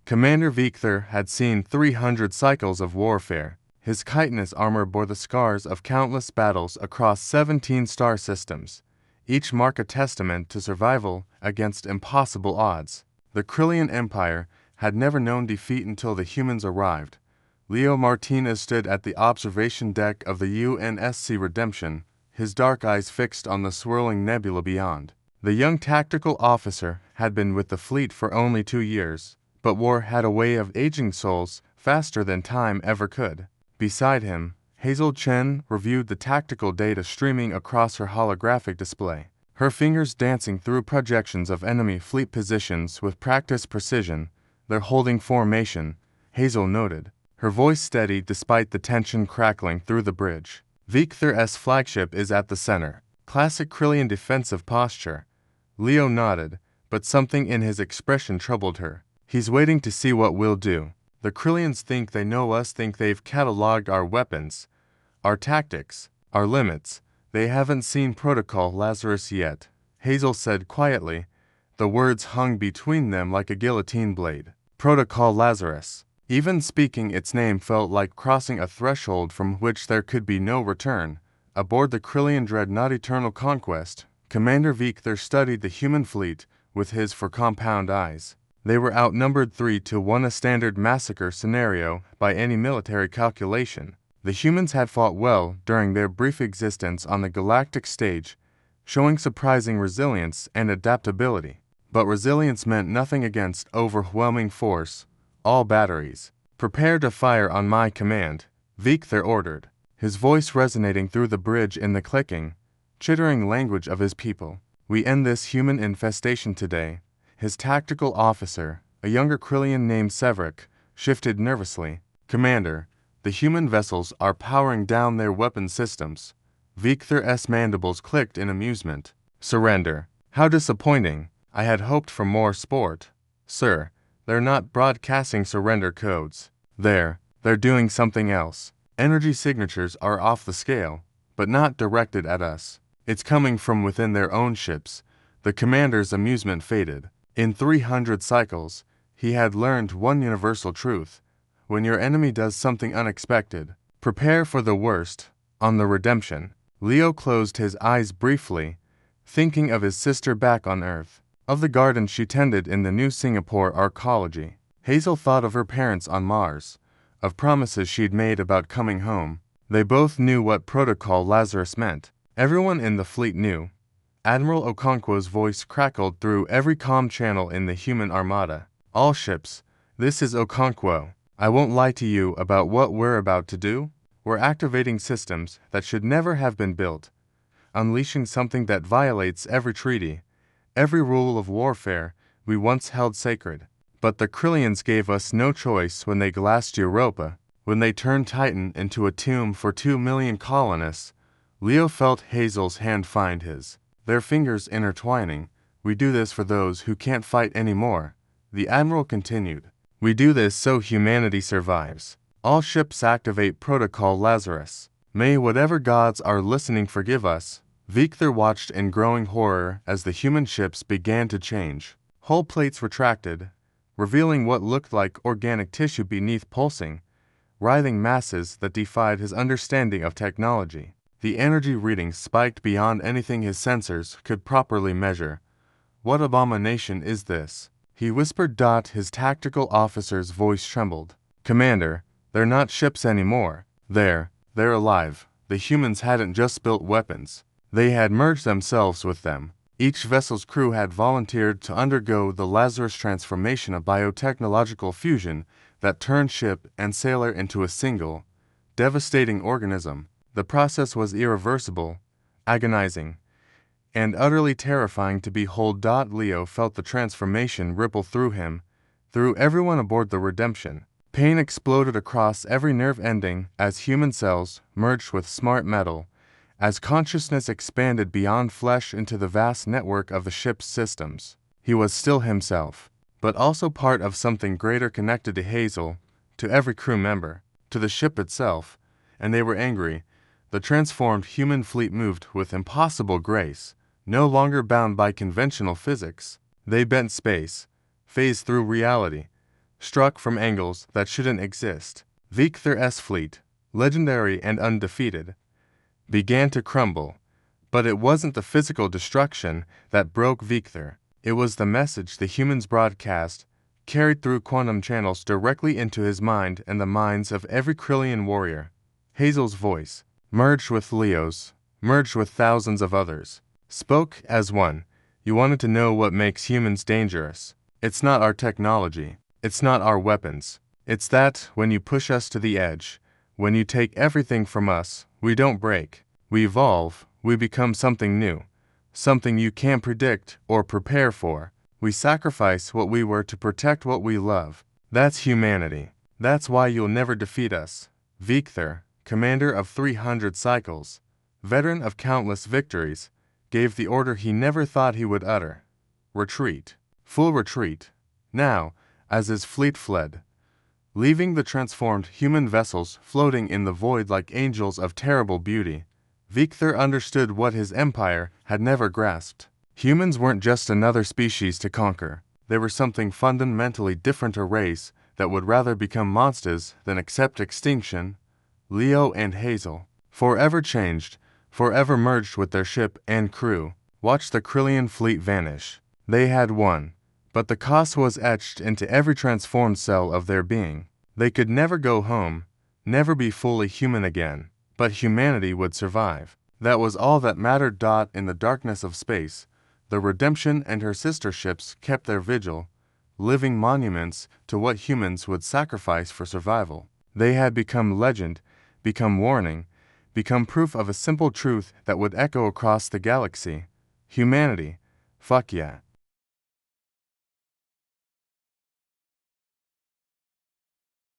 Commander Victor had seen 300 cycles of warfare. His chitinous armor bore the scars of countless battles across 17 star systems, each mark a testament to survival against impossible odds. The Krillian Empire had never known defeat until the humans arrived. Leo Martinez stood at the observation deck of the UNSC Redemption, his dark eyes fixed on the swirling nebula beyond. The young tactical officer had been with the fleet for only 2 years, but war had a way of aging souls faster than time ever could. Beside him, Hazel Chen reviewed the tactical data streaming across her holographic display, her fingers dancing through projections of enemy fleet positions with practiced precision. "They're holding formation," Hazel noted, her voice steady despite the tension crackling through the bridge. Victor's flagship is at the center. Classic Krillian defensive posture. Leo nodded, but something in his expression troubled her. "He's waiting to see what we'll do. The Krillians think they know us, think they've cataloged our weapons, our tactics, our limits. They haven't seen Protocol Lazarus yet," Hazel said quietly. The words hung between them like a guillotine blade. Protocol Lazarus. Even speaking its name felt like crossing a threshold from which there could be no return. Aboard the Krillian dreadnought Eternal Conquest, Commander Victor studied the human fleet with his for compound eyes. They were outnumbered 3-1, a standard massacre scenario by any military calculation. The humans had fought well during their brief existence on the galactic stage, showing surprising resilience and adaptability. But resilience meant nothing against overwhelming force. "All batteries, prepare to fire on my command," Victor ordered, his voice resonating through the bridge in the clicking, chittering language of his people. "We end this human infestation today." His tactical officer, a younger Krillian named Severick, shifted nervously. "Commander, the human vessels are powering down their weapon systems." Victor's mandibles clicked in amusement. "Surrender. How disappointing. I had hoped for more sport." "Sir, they're not broadcasting surrender codes. They're doing something else. Energy signatures are off the scale, but not directed at us. It's coming from within their own ships." The commander's amusement faded. In 300 cycles, he had learned one universal truth. When your enemy does something unexpected, prepare for the worst. On the Redemption, Leo closed his eyes briefly, thinking of his sister back on Earth, of the garden she tended in the New Singapore Arcology. Hazel thought of her parents on Mars, of promises she'd made about coming home. They both knew what Protocol Lazarus meant. Everyone in the fleet knew. Admiral Okonkwo's voice crackled through every comm channel in the human armada. "All ships, this is Okonkwo. I won't lie to you about what we're about to do. We're activating systems that should never have been built, unleashing something that violates every treaty, every rule of warfare we once held sacred." But the Krillians gave us no choice when they glassed Europa, when they turned Titan into a tomb for 2 million colonists. Leo felt Hazel's hand find his, their fingers intertwining. "We do this for those who can't fight anymore," the Admiral continued. "We do this so humanity survives. All ships activate Protocol Lazarus. May whatever gods are listening forgive us." Victor watched in growing horror as the human ships began to change. Hull plates retracted, revealing what looked like organic tissue beneath pulsing, writhing masses that defied his understanding of technology. The energy readings spiked beyond anything his sensors could properly measure. "What abomination is this?" he whispered. His tactical officer's voice trembled. "Commander, they're not ships anymore. They're alive." The humans hadn't just built weapons. They had merged themselves with them. Each vessel's crew had volunteered to undergo the Lazarus transformation, of biotechnological fusion that turned ship and sailor into a single, devastating organism. The process was irreversible, agonizing, and utterly terrifying to behold. Leo felt the transformation ripple through him, through everyone aboard the Redemption. Pain exploded across every nerve ending as human cells merged with smart metal, as consciousness expanded beyond flesh into the vast network of the ship's systems. He was still himself, but also part of something greater, connected to Hazel, to every crew member, to the ship itself, and they were angry. The transformed human fleet moved with impossible grace, no longer bound by conventional physics. They bent space, phased through reality, struck from angles that shouldn't exist. Victor's fleet, legendary and undefeated, began to crumble. But it wasn't the physical destruction that broke Victor. It was the message the humans broadcast, carried through quantum channels directly into his mind and the minds of every Krillian warrior. Hazel's voice, merged with Leo's, merged with thousands of others, spoke as one. You wanted to know what makes humans dangerous. It's not our technology. It's not our weapons. It's that when you push us to the edge, when you take everything from us, we don't break. We evolve. We become something new. Something you can't predict or prepare for. We sacrifice what we were to protect what we love. That's humanity. That's why you'll never defeat us. Victor, commander of 300 cycles, veteran of countless victories, gave the order he never thought he would utter. Retreat. Full retreat. Now, as his fleet fled, leaving the transformed human vessels floating in the void like angels of terrible beauty, Victor understood what his empire had never grasped. Humans weren't just another species to conquer. They were something fundamentally different, a race that would rather become monsters than accept extinction. Leo and Hazel, forever changed, forever merged with their ship and crew, watched the Krillian fleet vanish. They had won, but the cost was etched into every transformed cell of their being. They could never go home, never be fully human again, but humanity would survive. That was all that mattered. In the darkness of space, the Redemption and her sister ships kept their vigil, living monuments to what humans would sacrifice for survival. They had become legend, become warning, become proof of a simple truth that would echo across the galaxy. Humanity, fuck yeah,